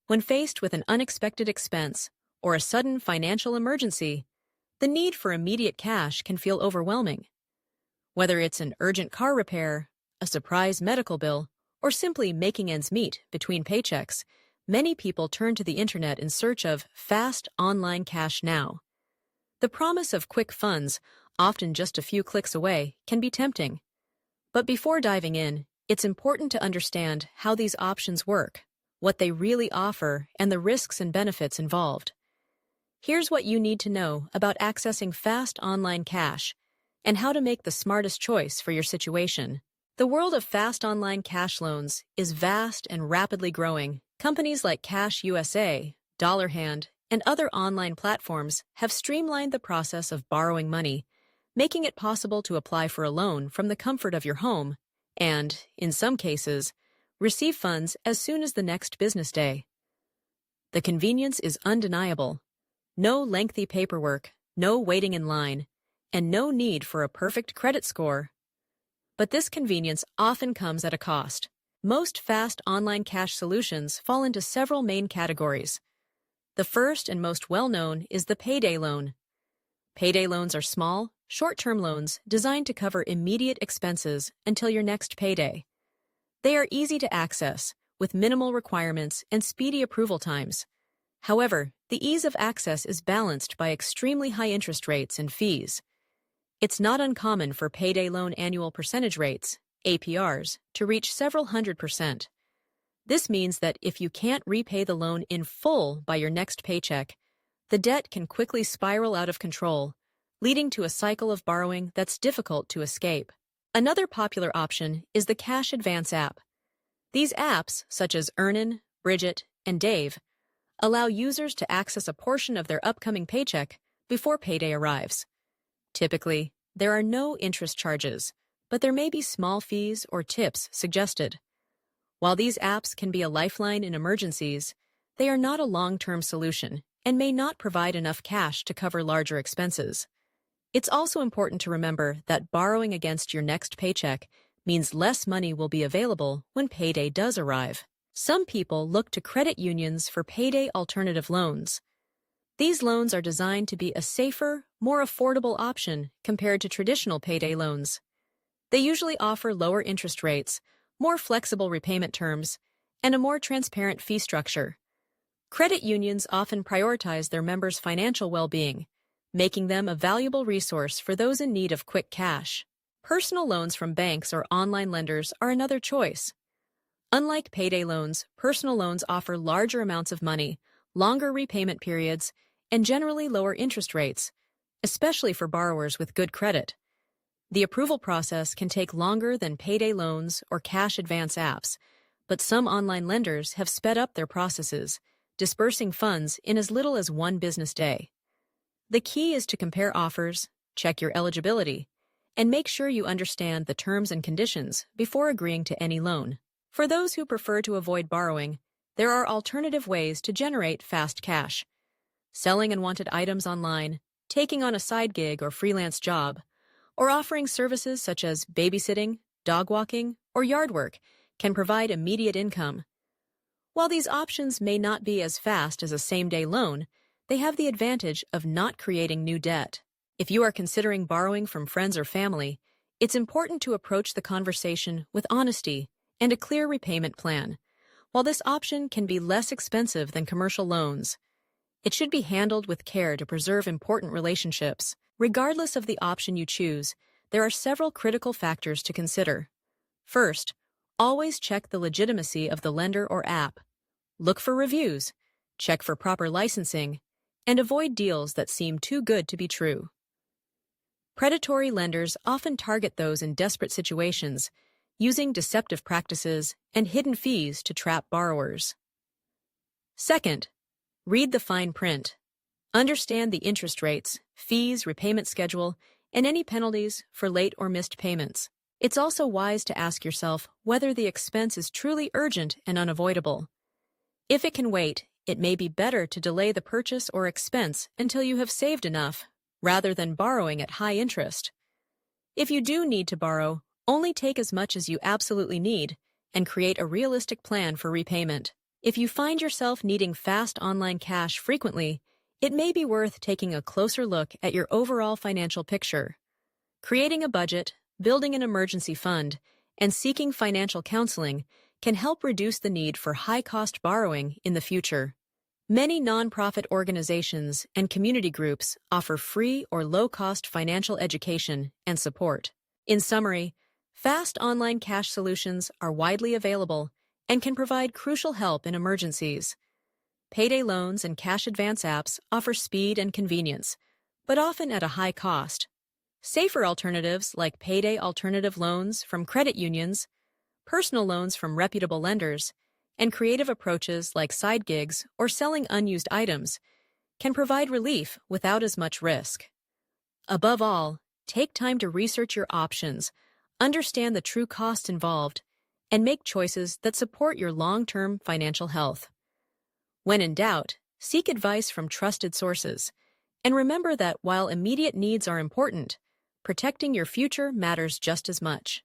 When faced with an unexpected expense or a sudden financial emergency, the need for immediate cash can feel overwhelming. Whether it's an urgent car repair, a surprise medical bill, or simply making ends meet between paychecks, many people turn to the internet in search of fast online cash now. The promise of quick funds, often just a few clicks away, can be tempting. But before diving in, it's important to understand how these options work, what they really offer, and the risks and benefits involved. Here's what you need to know about accessing fast online cash and how to make the smartest choice for your situation. The world of fast online cash loans is vast and rapidly growing. Companies like Cash USA, DollarHand, and other online platforms have streamlined the process of borrowing money, making it possible to apply for a loan from the comfort of your home and, in some cases, receive funds as soon as the next business day. The convenience is undeniable. No lengthy paperwork, no waiting in line, and no need for a perfect credit score. But this convenience often comes at a cost. Most fast online cash solutions fall into several main categories. The first and most well-known is the payday loan. Payday loans are small, short-term loans designed to cover immediate expenses until your next payday. They are easy to access, with minimal requirements and speedy approval times. However, the ease of access is balanced by extremely high interest rates and fees. It's not uncommon for payday loan annual percentage rates, APRs, to reach several 100%. This means that if you can't repay the loan in full by your next paycheck, the debt can quickly spiral out of control, leading to a cycle of borrowing that's difficult to escape. Another popular option is the Cash Advance app. These apps, such as Earnin, Bridget, and Dave, allow users to access a portion of their upcoming paycheck before payday arrives. Typically, there are no interest charges, but there may be small fees or tips suggested. While these apps can be a lifeline in emergencies, they are not a long-term solution and may not provide enough cash to cover larger expenses. It's also important to remember that borrowing against your next paycheck means less money will be available when payday does arrive. Some people look to credit unions for payday alternative loans. These loans are designed to be a safer, more affordable option compared to traditional payday loans. They usually offer lower interest rates, more flexible repayment terms, and a more transparent fee structure. Credit unions often prioritize their members' financial well-being, making them a valuable resource for those in need of quick cash. Personal loans from banks or online lenders are another choice. Unlike payday loans, personal loans offer larger amounts of money, longer repayment periods, and generally lower interest rates, especially for borrowers with good credit. The approval process can take longer than payday loans or cash advance apps, but some online lenders have sped up their processes, dispersing funds in as little as one business day. The key is to compare offers, check your eligibility, and make sure you understand the terms and conditions before agreeing to any loan. For those who prefer to avoid borrowing, there are alternative ways to generate fast cash. Selling unwanted items online, taking on a side gig or freelance job, or offering services such as babysitting, dog walking, or yard work can provide immediate income. While these options may not be as fast as a same-day loan, they have the advantage of not creating new debt. If you are considering borrowing from friends or family, it's important to approach the conversation with honesty and a clear repayment plan. While this option can be less expensive than commercial loans, it should be handled with care to preserve important relationships. Regardless of the option you choose, there are several critical factors to consider. First, always check the legitimacy of the lender or app. Look for reviews, check for proper licensing, and avoid deals that seem too good to be true. Predatory lenders often target those in desperate situations, using deceptive practices and hidden fees to trap borrowers. Second, read the fine print. Understand the interest rates, fees, repayment schedule, and any penalties for late or missed payments. It's also wise to ask yourself whether the expense is truly urgent and unavoidable. If it can wait, it may be better to delay the purchase or expense until you have saved enough, rather than borrowing at high interest. If you do need to borrow, only take as much as you absolutely need and create a realistic plan for repayment. If you find yourself needing fast online cash frequently, it may be worth taking a closer look at your overall financial picture. Creating a budget, building an emergency fund, and seeking financial counseling can help reduce the need for high-cost borrowing in the future. Many nonprofit organizations and community groups offer free or low-cost financial education and support. In summary, fast online cash solutions are widely available and can provide crucial help in emergencies. Payday loans and cash advance apps offer speed and convenience, but often at a high cost. Safer alternatives like payday alternative loans from credit unions, personal loans from reputable lenders, and creative approaches like side gigs or selling unused items can provide relief without as much risk. Above all, take time to research your options, understand the true costs involved, and make choices that support your long-term financial health. When in doubt, seek advice from trusted sources, and remember that while immediate needs are important, protecting your future matters just as much.